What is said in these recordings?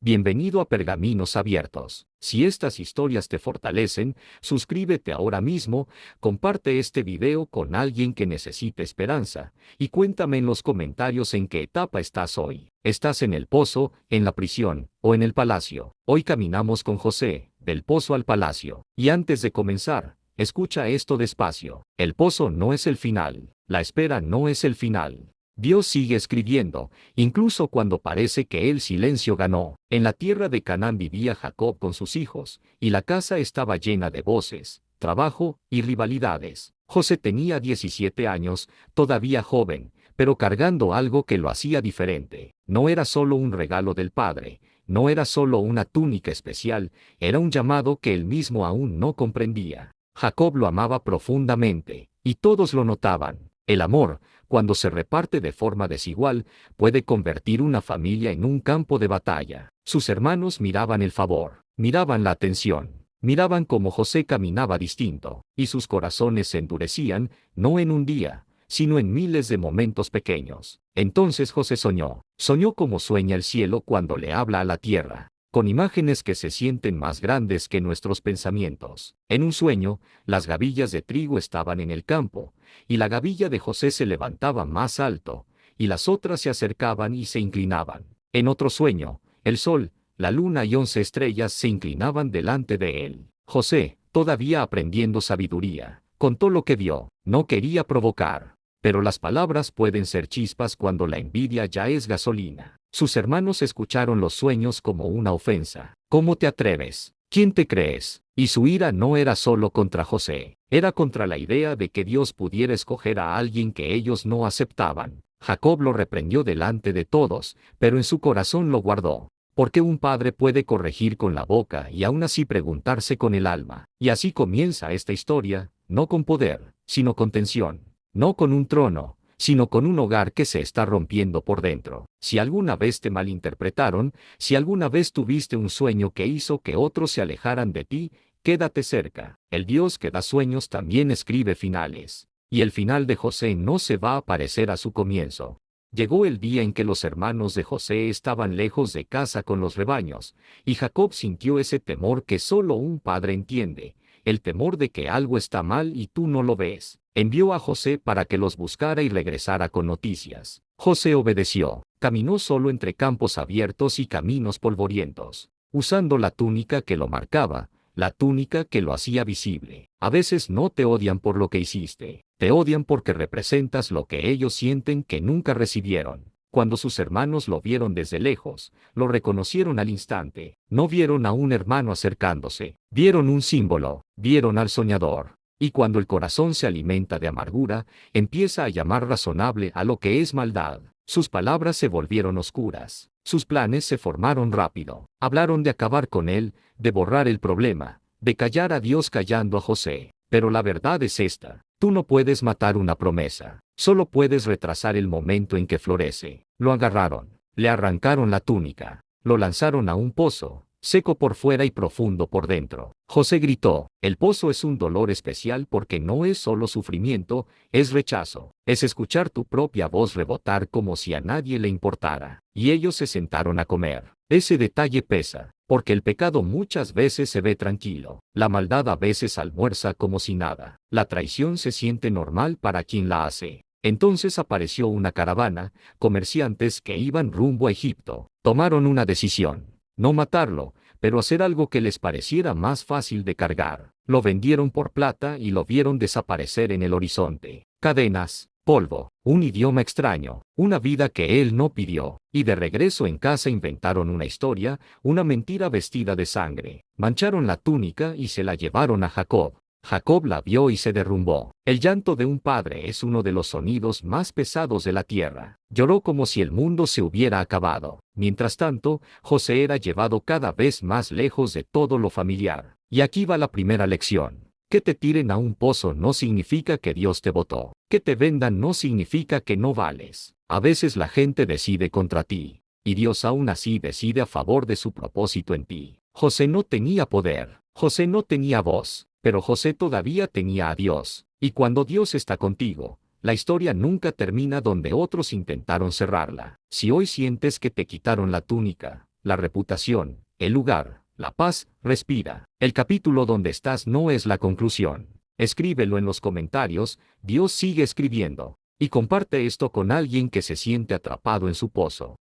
Bienvenido a Pergaminos Abiertos. Si estas historias te fortalecen, suscríbete ahora mismo, comparte este video con alguien que necesite esperanza, y cuéntame en los comentarios en qué etapa estás hoy. ¿Estás en el pozo, en la prisión, o en el palacio? Hoy caminamos con José, del pozo al palacio. Y antes de comenzar, escucha esto despacio. El pozo no es el final. La espera no es el final. Dios sigue escribiendo, incluso cuando parece que el silencio ganó. En la tierra de Canaán vivía Jacob con sus hijos, y la casa estaba llena de voces, trabajo y rivalidades. José tenía 17 años, todavía joven, pero cargando algo que lo hacía diferente. No era solo un regalo del padre, no era solo una túnica especial, era un llamado que él mismo aún no comprendía. Jacob lo amaba profundamente, y todos lo notaban. El amor, cuando se reparte de forma desigual, puede convertir una familia en un campo de batalla. Sus hermanos miraban el favor, miraban la atención, miraban cómo José caminaba distinto, y sus corazones se endurecían, no en un día, sino en miles de momentos pequeños. Entonces José soñó como sueña el cielo cuando le habla a la tierra, con imágenes que se sienten más grandes que nuestros pensamientos. En un sueño, las gavillas de trigo estaban en el campo, y la gavilla de José se levantaba más alto, y las otras se acercaban y se inclinaban. En otro sueño, el sol, la luna y 11 estrellas se inclinaban delante de él. José, todavía aprendiendo sabiduría, contó lo que vio. No quería provocar, pero las palabras pueden ser chispas cuando la envidia ya es gasolina. Sus hermanos escucharon los sueños como una ofensa. ¿Cómo te atreves? ¿Quién te crees? Y su ira no era solo contra José, era contra la idea de que Dios pudiera escoger a alguien que ellos no aceptaban. Jacob lo reprendió delante de todos, pero en su corazón lo guardó. Porque un padre puede corregir con la boca y aún así preguntarse con el alma. Y así comienza esta historia, no con poder, sino con tensión, no con un trono, sino con un hogar que se está rompiendo por dentro. Si alguna vez te malinterpretaron, si alguna vez tuviste un sueño que hizo que otros se alejaran de ti, quédate cerca. El Dios que da sueños también escribe finales. Y el final de José no se va a parecer a su comienzo. Llegó el día en que los hermanos de José estaban lejos de casa con los rebaños, y Jacob sintió ese temor que solo un padre entiende, el temor de que algo está mal y tú no lo ves. Envió a José para que los buscara y regresara con noticias. José obedeció, caminó solo entre campos abiertos y caminos polvorientos, usando la túnica que lo marcaba, la túnica que lo hacía visible. A veces no te odian por lo que hiciste, te odian porque representas lo que ellos sienten que nunca recibieron. Cuando sus hermanos lo vieron desde lejos, lo reconocieron al instante. No vieron a un hermano acercándose, vieron un símbolo, vieron al soñador. Y cuando el corazón se alimenta de amargura, empieza a llamar razonable a lo que es maldad. Sus palabras se volvieron oscuras, sus planes se formaron rápido. Hablaron de acabar con él, de borrar el problema, de callar a Dios callando a José. Pero la verdad es esta: tú no puedes matar una promesa, solo puedes retrasar el momento en que florece. Lo agarraron, le arrancaron la túnica, lo lanzaron a un pozo, seco por fuera y profundo por dentro. José gritó: el pozo es un dolor especial porque no es solo sufrimiento, es rechazo. Es escuchar tu propia voz rebotar como si a nadie le importara. Y ellos se sentaron a comer. Ese detalle pesa, porque el pecado muchas veces se ve tranquilo. La maldad a veces almuerza como si nada. La traición se siente normal para quien la hace. Entonces apareció una caravana, comerciantes que iban rumbo a Egipto. Tomaron una decisión: no matarlo, pero hacer algo que les pareciera más fácil de cargar. Lo vendieron por plata y lo vieron desaparecer en el horizonte. Cadenas, polvo, un idioma extraño, una vida que él no pidió. Y de regreso en casa inventaron una historia, una mentira vestida de sangre. Mancharon la túnica y se la llevaron a Jacob. Jacob la vio y se derrumbó. El llanto de un padre es uno de los sonidos más pesados de la tierra. Lloró como si el mundo se hubiera acabado. Mientras tanto, José era llevado cada vez más lejos de todo lo familiar. Y aquí va la primera lección. Que te tiren a un pozo no significa que Dios te votó. Que te vendan no significa que no vales. A veces la gente decide contra ti, y Dios aún así decide a favor de su propósito en ti. José no tenía poder, José no tenía voz, pero José todavía tenía a Dios. Y cuando Dios está contigo, la historia nunca termina donde otros intentaron cerrarla. Si hoy sientes que te quitaron la túnica, la reputación, el lugar, la paz, respira. El capítulo donde estás no es la conclusión. Escríbelo en los comentarios, Dios sigue escribiendo. Y comparte esto con alguien que se siente atrapado en su pozo.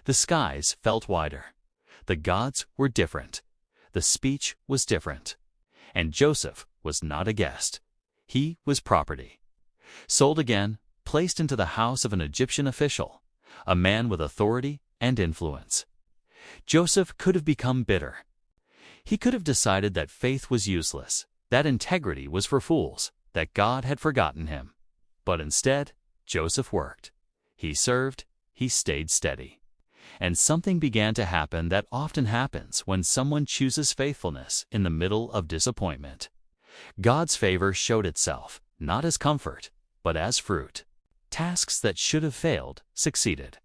The skies felt wider. The gods were different. The speech was different. And Joseph was not a guest. He was property. Sold again, placed into the house of an Egyptian official, a man with authority and influence. Joseph could have become bitter. He could have decided that faith was useless, that integrity was for fools, that God had forgotten him. But instead, Joseph worked. He served, he stayed steady. And something began to happen that often happens when someone chooses faithfulness in the middle of disappointment. God's favor showed itself, not as comfort, but as fruit. Tasks that should have failed succeeded.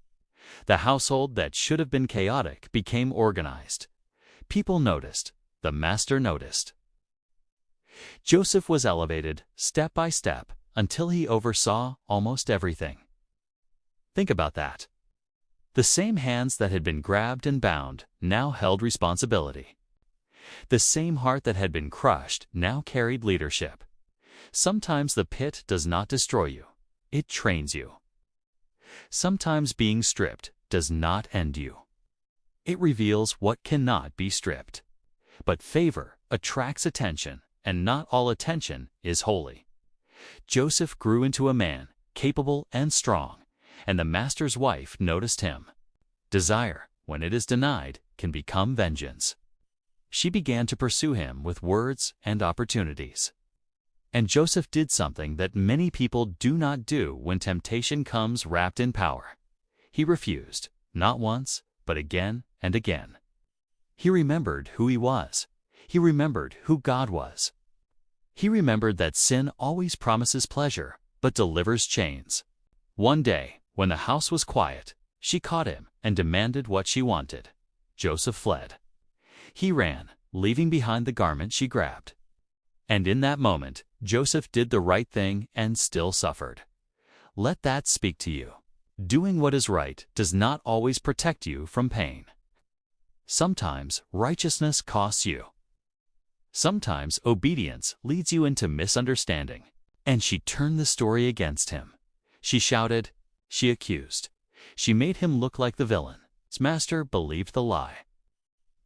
The household that should have been chaotic became organized. People noticed. The master noticed. Joseph was elevated step by step until he oversaw almost everything. Think about that. The same hands that had been grabbed and bound now held responsibility. The same heart that had been crushed now carried leadership. Sometimes the pit does not destroy you. It trains you. Sometimes being stripped does not end you. It reveals what cannot be stripped. But favor attracts attention, and not all attention is holy. Joseph grew into a man, capable and strong, and the master's wife noticed him. Desire, when it is denied, can become vengeance. She began to pursue him with words and opportunities. And Joseph did something that many people do not do when temptation comes wrapped in power. He refused, not once, but again and again. He remembered who he was. He remembered who God was. He remembered that sin always promises pleasure, but delivers chains. One day, when the house was quiet, she caught him and demanded what she wanted. Joseph fled. He ran, leaving behind the garment she grabbed. And in that moment, Joseph did the right thing and still suffered. Let that speak to you. Doing what is right does not always protect you from pain. Sometimes righteousness costs you. Sometimes obedience leads you into misunderstanding. And she turned the story against him. She shouted, she accused. She made him look like the villain. His master believed the lie.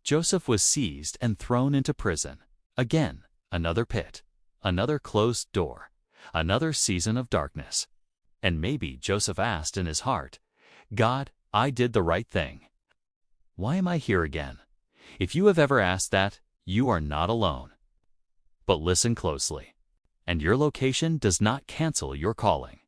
Joseph was seized and thrown into prison. Again, another pit, another closed door, another season of darkness. And maybe Joseph asked in his heart, God, I did the right thing. Why am I here again? If you have ever asked that, you are not alone. But listen closely. And your location does not cancel your calling.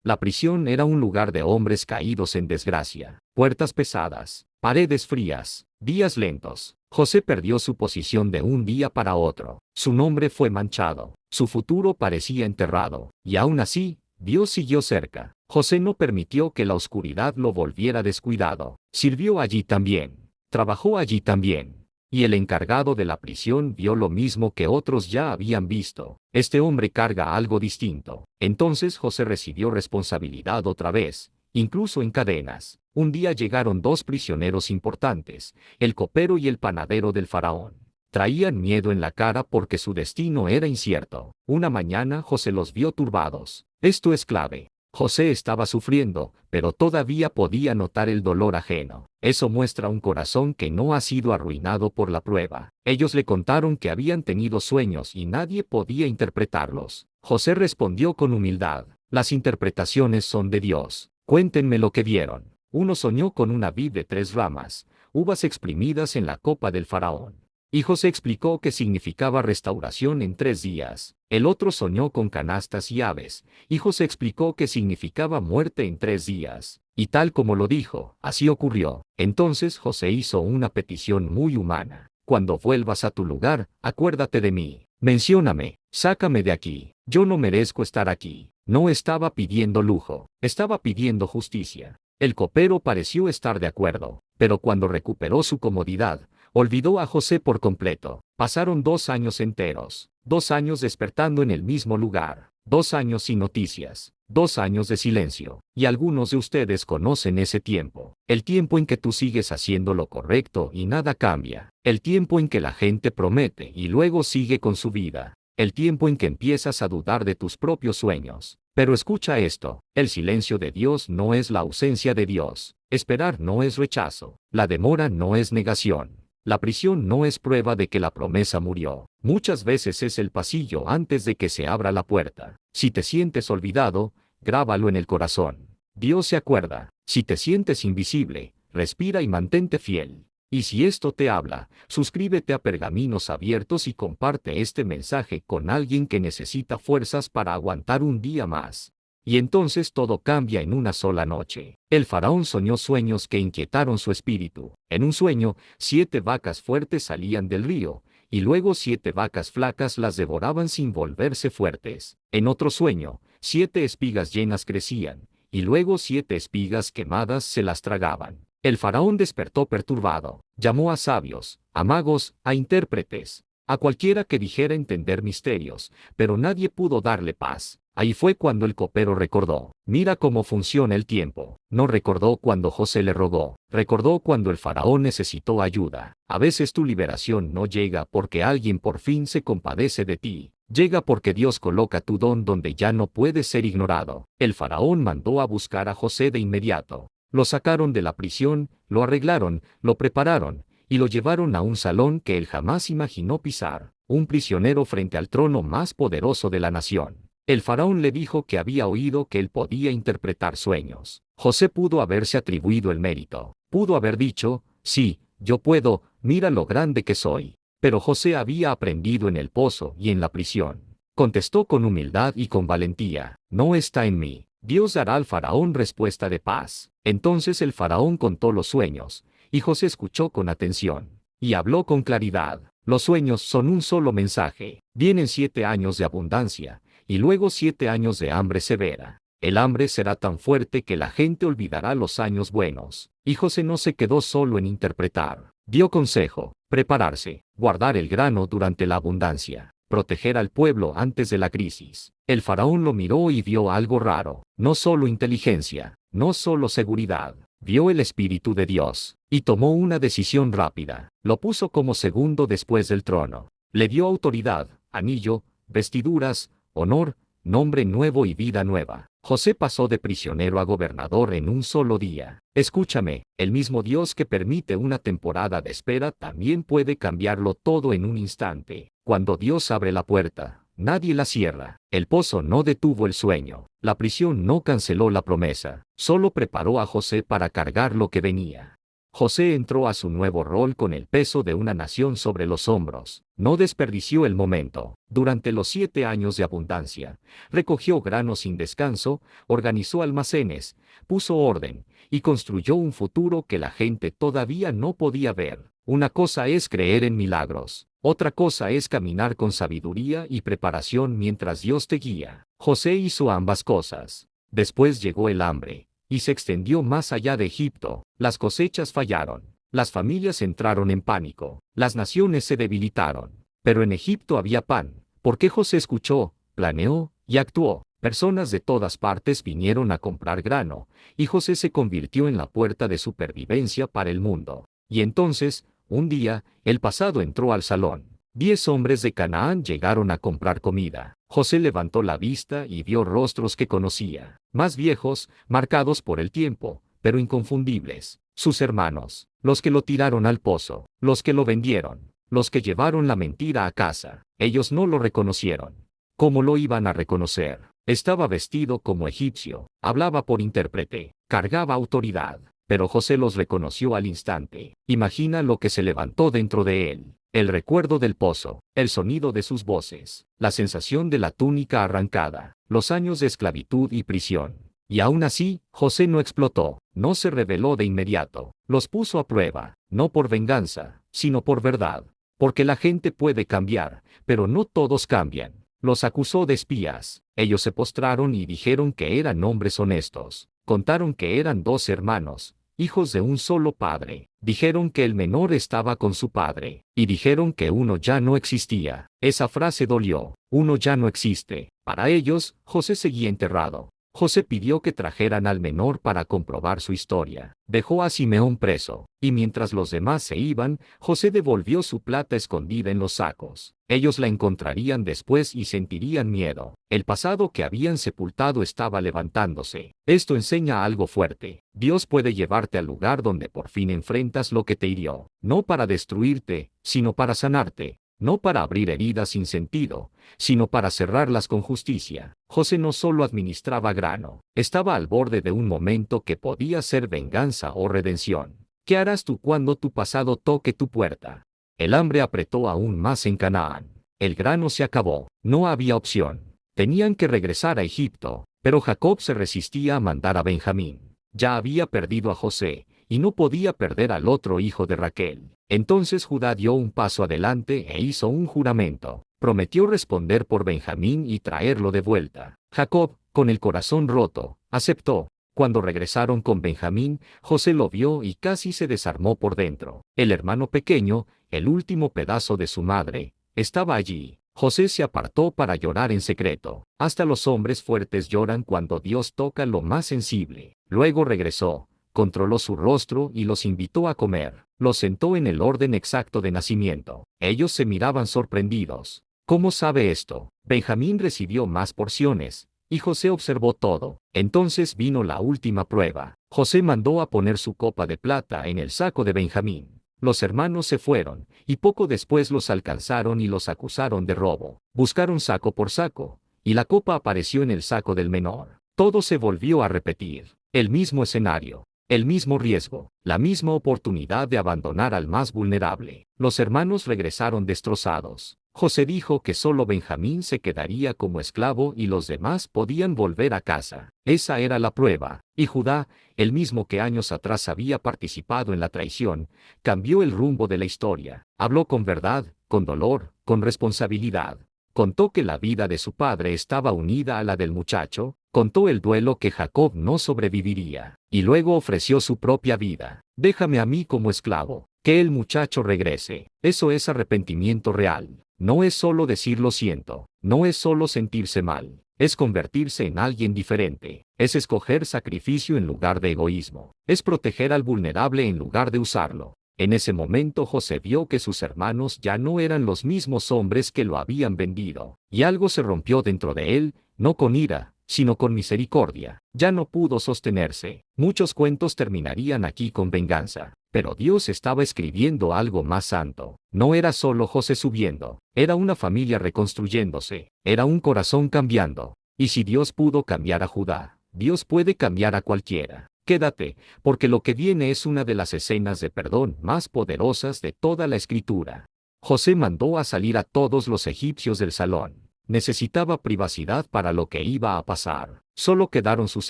La prisión era un lugar de hombres caídos en desgracia, puertas pesadas, paredes frías, días lentos. José perdió su posición de un día para otro. Su nombre fue manchado. Su futuro parecía enterrado. Y aún así, Dios siguió cerca. José no permitió que la oscuridad lo volviera descuidado. Sirvió allí también. Trabajó allí también. Y el encargado de la prisión vio lo mismo que otros ya habían visto. Este hombre carga algo distinto. Entonces José recibió responsabilidad otra vez, incluso en cadenas. Un día llegaron dos prisioneros importantes, el copero y el panadero del faraón. Traían miedo en la cara porque su destino era incierto. Una mañana José los vio turbados. Esto es clave. José estaba sufriendo, pero todavía podía notar el dolor ajeno. Eso muestra un corazón que no ha sido arruinado por la prueba. Ellos le contaron que habían tenido sueños y nadie podía interpretarlos. José respondió con humildad, las interpretaciones son de Dios. Cuéntenme lo que vieron. Uno soñó con una vid de 3 ramas, uvas exprimidas en la copa del faraón. Y José explicó que significaba restauración en 3 días. El otro soñó con canastas y aves, y José explicó que significaba muerte en 3 días. Y tal como lo dijo, así ocurrió. Entonces José hizo una petición muy humana. Cuando vuelvas a tu lugar, acuérdate de mí. Mencióname, sácame de aquí. Yo no merezco estar aquí. No estaba pidiendo lujo, estaba pidiendo justicia. El copero pareció estar de acuerdo, pero cuando recuperó su comodidad, olvidó a José por completo. Pasaron 2 años enteros, 2 años despertando en el mismo lugar, 2 años sin noticias. 2 años de silencio. Y algunos de ustedes conocen ese tiempo. El tiempo en que tú sigues haciendo lo correcto y nada cambia. El tiempo en que la gente promete y luego sigue con su vida. El tiempo en que empiezas a dudar de tus propios sueños. Pero escucha esto, el silencio de Dios no es la ausencia de Dios. Esperar no es rechazo. La demora no es negación. La prisión no es prueba de que la promesa murió. Muchas veces es el pasillo antes de que se abra la puerta. Si te sientes olvidado, grábalo en el corazón. Dios se acuerda. Si te sientes invisible, respira y mantente fiel. Y si esto te habla, suscríbete a Pergaminos Abiertos y comparte este mensaje con alguien que necesita fuerzas para aguantar un día más. Y entonces todo cambia en una sola noche. El faraón soñó sueños que inquietaron su espíritu. En un sueño, 7 vacas fuertes salían del río, y luego 7 vacas flacas las devoraban sin volverse fuertes. En otro sueño, 7 espigas llenas crecían, y luego 7 espigas quemadas se las tragaban. El faraón despertó perturbado. Llamó a sabios, a magos, a intérpretes, a cualquiera que dijera entender misterios, pero nadie pudo darle paz. Ahí fue cuando el copero recordó. Mira cómo funciona el tiempo. No recordó cuando José le rogó. Recordó cuando el faraón necesitó ayuda. A veces tu liberación no llega porque alguien por fin se compadece de ti. Llega porque Dios coloca tu don donde ya no puede ser ignorado. El faraón mandó a buscar a José de inmediato. Lo sacaron de la prisión, lo arreglaron, lo prepararon, y lo llevaron a un salón que él jamás imaginó pisar. Un prisionero frente al trono más poderoso de la nación. El faraón le dijo que había oído que él podía interpretar sueños. José pudo haberse atribuido el mérito. Pudo haber dicho, sí, yo puedo, mira lo grande que soy. Pero José había aprendido en el pozo y en la prisión. Contestó con humildad y con valentía, no está en mí. Dios dará al faraón respuesta de paz. Entonces el faraón contó los sueños, y José escuchó con atención. Y habló con claridad. Los sueños son un solo mensaje. Vienen 7 años de abundancia, y luego 7 años de hambre severa. El hambre será tan fuerte que la gente olvidará los años buenos. Y José no se quedó solo en interpretar. Dio consejo, prepararse, guardar el grano durante la abundancia, proteger al pueblo antes de la crisis. El faraón lo miró y vio algo raro. No solo inteligencia, no solo seguridad. Vio el Espíritu de Dios, y tomó una decisión rápida. Lo puso como segundo después del trono. Le dio autoridad, anillo, vestiduras, honor, nombre nuevo y vida nueva. José pasó de prisionero a gobernador en un solo día. Escúchame, el mismo Dios que permite una temporada de espera también puede cambiarlo todo en un instante. Cuando Dios abre la puerta, nadie la cierra. El pozo no detuvo el sueño. La prisión no canceló la promesa. Solo preparó a José para cargar lo que venía. José entró a su nuevo rol con el peso de una nación sobre los hombros. No desperdició el momento. Durante los 7 años de abundancia, recogió grano sin descanso, organizó almacenes, puso orden, y construyó un futuro que la gente todavía no podía ver. Una cosa es creer en milagros. Otra cosa es caminar con sabiduría y preparación mientras Dios te guía. José hizo ambas cosas. Después llegó el hambre, y se extendió más allá de Egipto. Las cosechas fallaron. Las familias entraron en pánico. Las naciones se debilitaron. Pero en Egipto había pan, porque José escuchó, planeó y actuó. Personas de todas partes vinieron a comprar grano, y José se convirtió en la puerta de supervivencia para el mundo. Y entonces, un día, el pasado entró al salón. 10 hombres de Canaán llegaron a comprar comida. José levantó la vista y vio rostros que conocía, más viejos, marcados por el tiempo, pero inconfundibles. Sus hermanos, los que lo tiraron al pozo, los que lo vendieron, los que llevaron la mentira a casa. Ellos no lo reconocieron. ¿Cómo lo iban a reconocer? Estaba vestido como egipcio, hablaba por intérprete, cargaba autoridad. Pero José los reconoció al instante. Imagina lo que se levantó dentro de él. El recuerdo del pozo, el sonido de sus voces, la sensación de la túnica arrancada, los años de esclavitud y prisión. Y aún así, José no explotó, no se rebeló de inmediato. Los puso a prueba, no por venganza, sino por verdad. Porque la gente puede cambiar, pero no todos cambian. Los acusó de espías. Ellos se postraron y dijeron que eran hombres honestos. Contaron que eran 2 hermanos, hijos de un solo padre. Dijeron que el menor estaba con su padre. Y dijeron que uno ya no existía. Esa frase dolió. Uno ya no existe. Para ellos, José seguía enterrado. José pidió que trajeran al menor para comprobar su historia. Dejó a Simeón preso, y mientras los demás se iban, José devolvió su plata escondida en los sacos. Ellos la encontrarían después y sentirían miedo. El pasado que habían sepultado estaba levantándose. Esto enseña algo fuerte. Dios puede llevarte al lugar donde por fin enfrentas lo que te hirió, no para destruirte, sino para sanarte. No para abrir heridas sin sentido, sino para cerrarlas con justicia. José no solo administraba grano, estaba al borde de un momento que podía ser venganza o redención. ¿Qué harás tú cuando tu pasado toque tu puerta? El hambre apretó aún más en Canaán. El grano se acabó, no había opción. Tenían que regresar a Egipto, pero Jacob se resistía a mandar a Benjamín. Ya había perdido a José, y no podía perder al otro hijo de Raquel. Entonces Judá dio un paso adelante e hizo un juramento. Prometió responder por Benjamín y traerlo de vuelta. Jacob, con el corazón roto, aceptó. Cuando regresaron con Benjamín, José lo vio y casi se desarmó por dentro. El hermano pequeño, el último pedazo de su madre, estaba allí. José se apartó para llorar en secreto. Hasta los hombres fuertes lloran cuando Dios toca lo más sensible. Luego regresó, controló su rostro y los invitó a comer. Los sentó en el orden exacto de nacimiento. Ellos se miraban sorprendidos. ¿Cómo sabe esto? Benjamín recibió más porciones, y José observó todo. Entonces vino la última prueba. José mandó a poner su copa de plata en el saco de Benjamín. Los hermanos se fueron, y poco después los alcanzaron y los acusaron de robo. Buscaron saco por saco, y la copa apareció en el saco del menor. Todo se volvió a repetir. El mismo escenario. El mismo riesgo, la misma oportunidad de abandonar al más vulnerable. Los hermanos regresaron destrozados. José dijo que solo Benjamín se quedaría como esclavo y los demás podían volver a casa. Esa era la prueba. Y Judá, el mismo que años atrás había participado en la traición, cambió el rumbo de la historia. Habló con verdad, con dolor, con responsabilidad. Contó que la vida de su padre estaba unida a la del muchacho, contó el duelo que Jacob no sobreviviría, y luego ofreció su propia vida. Déjame a mí como esclavo, que el muchacho regrese. Eso es arrepentimiento real. No es solo decir lo siento, no es solo sentirse mal, es convertirse en alguien diferente, es escoger sacrificio en lugar de egoísmo, es proteger al vulnerable en lugar de usarlo. En ese momento José vio que sus hermanos ya no eran los mismos hombres que lo habían vendido, y algo se rompió dentro de él, no con ira, sino con misericordia. Ya no pudo sostenerse. Muchos cuentos terminarían aquí con venganza, pero Dios estaba escribiendo algo más santo. No era solo José subiendo, era una familia reconstruyéndose, era un corazón cambiando. Y si Dios pudo cambiar a Judá, Dios puede cambiar a cualquiera. Quédate, porque lo que viene es una de las escenas de perdón más poderosas de toda la Escritura. José mandó a salir a todos los egipcios del salón. Necesitaba privacidad para lo que iba a pasar. Solo quedaron sus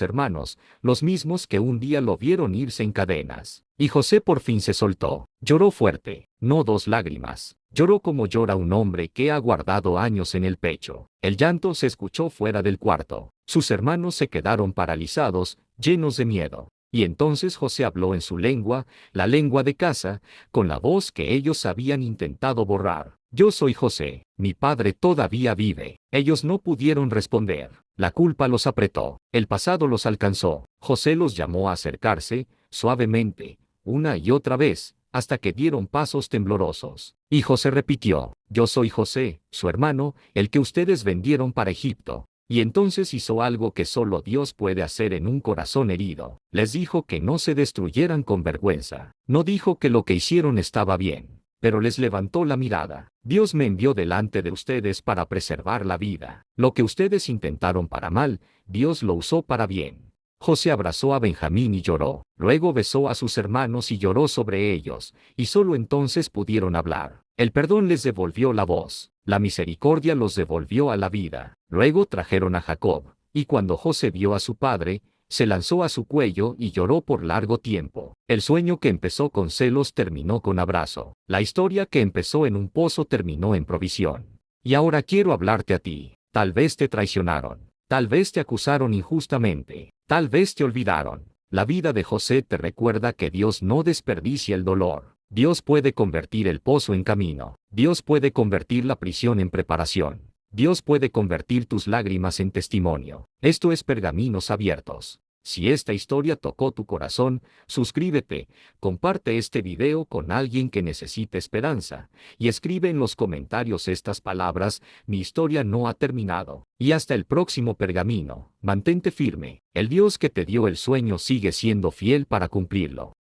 hermanos, los mismos que un día lo vieron irse en cadenas. Y José por fin se soltó. Lloró fuerte, no 2 lágrimas. Lloró como llora un hombre que ha guardado años en el pecho. El llanto se escuchó fuera del cuarto. Sus hermanos se quedaron paralizados, llenos de miedo. Y entonces José habló en su lengua, la lengua de casa, con la voz que ellos habían intentado borrar. Yo soy José, mi padre todavía vive. Ellos no pudieron responder. La culpa los apretó. El pasado los alcanzó. José los llamó a acercarse, suavemente, una y otra vez, hasta que dieron pasos temblorosos. Y José repitió, yo soy José, su hermano, el que ustedes vendieron para Egipto. Y entonces hizo algo que solo Dios puede hacer en un corazón herido. Les dijo que no se destruyeran con vergüenza. No dijo que lo que hicieron estaba bien, pero les levantó la mirada. Dios me envió delante de ustedes para preservar la vida. Lo que ustedes intentaron para mal, Dios lo usó para bien. José abrazó a Benjamín y lloró. Luego besó a sus hermanos y lloró sobre ellos, y solo entonces pudieron hablar. El perdón les devolvió la voz. La misericordia los devolvió a la vida. Luego trajeron a Jacob, y cuando José vio a su padre, se lanzó a su cuello y lloró por largo tiempo. El sueño que empezó con celos terminó con abrazo. La historia que empezó en un pozo terminó en provisión. Y ahora quiero hablarte a ti. Tal vez te traicionaron. Tal vez te acusaron injustamente. Tal vez te olvidaron. La vida de José te recuerda que Dios no desperdicia el dolor. Dios puede convertir el pozo en camino. Dios puede convertir la prisión en preparación. Dios puede convertir tus lágrimas en testimonio. Esto es Pergaminos Abiertos. Si esta historia tocó tu corazón, suscríbete, comparte este video con alguien que necesite esperanza, y escribe en los comentarios estas palabras: mi historia no ha terminado. Y hasta el próximo pergamino, mantente firme. El Dios que te dio el sueño sigue siendo fiel para cumplirlo.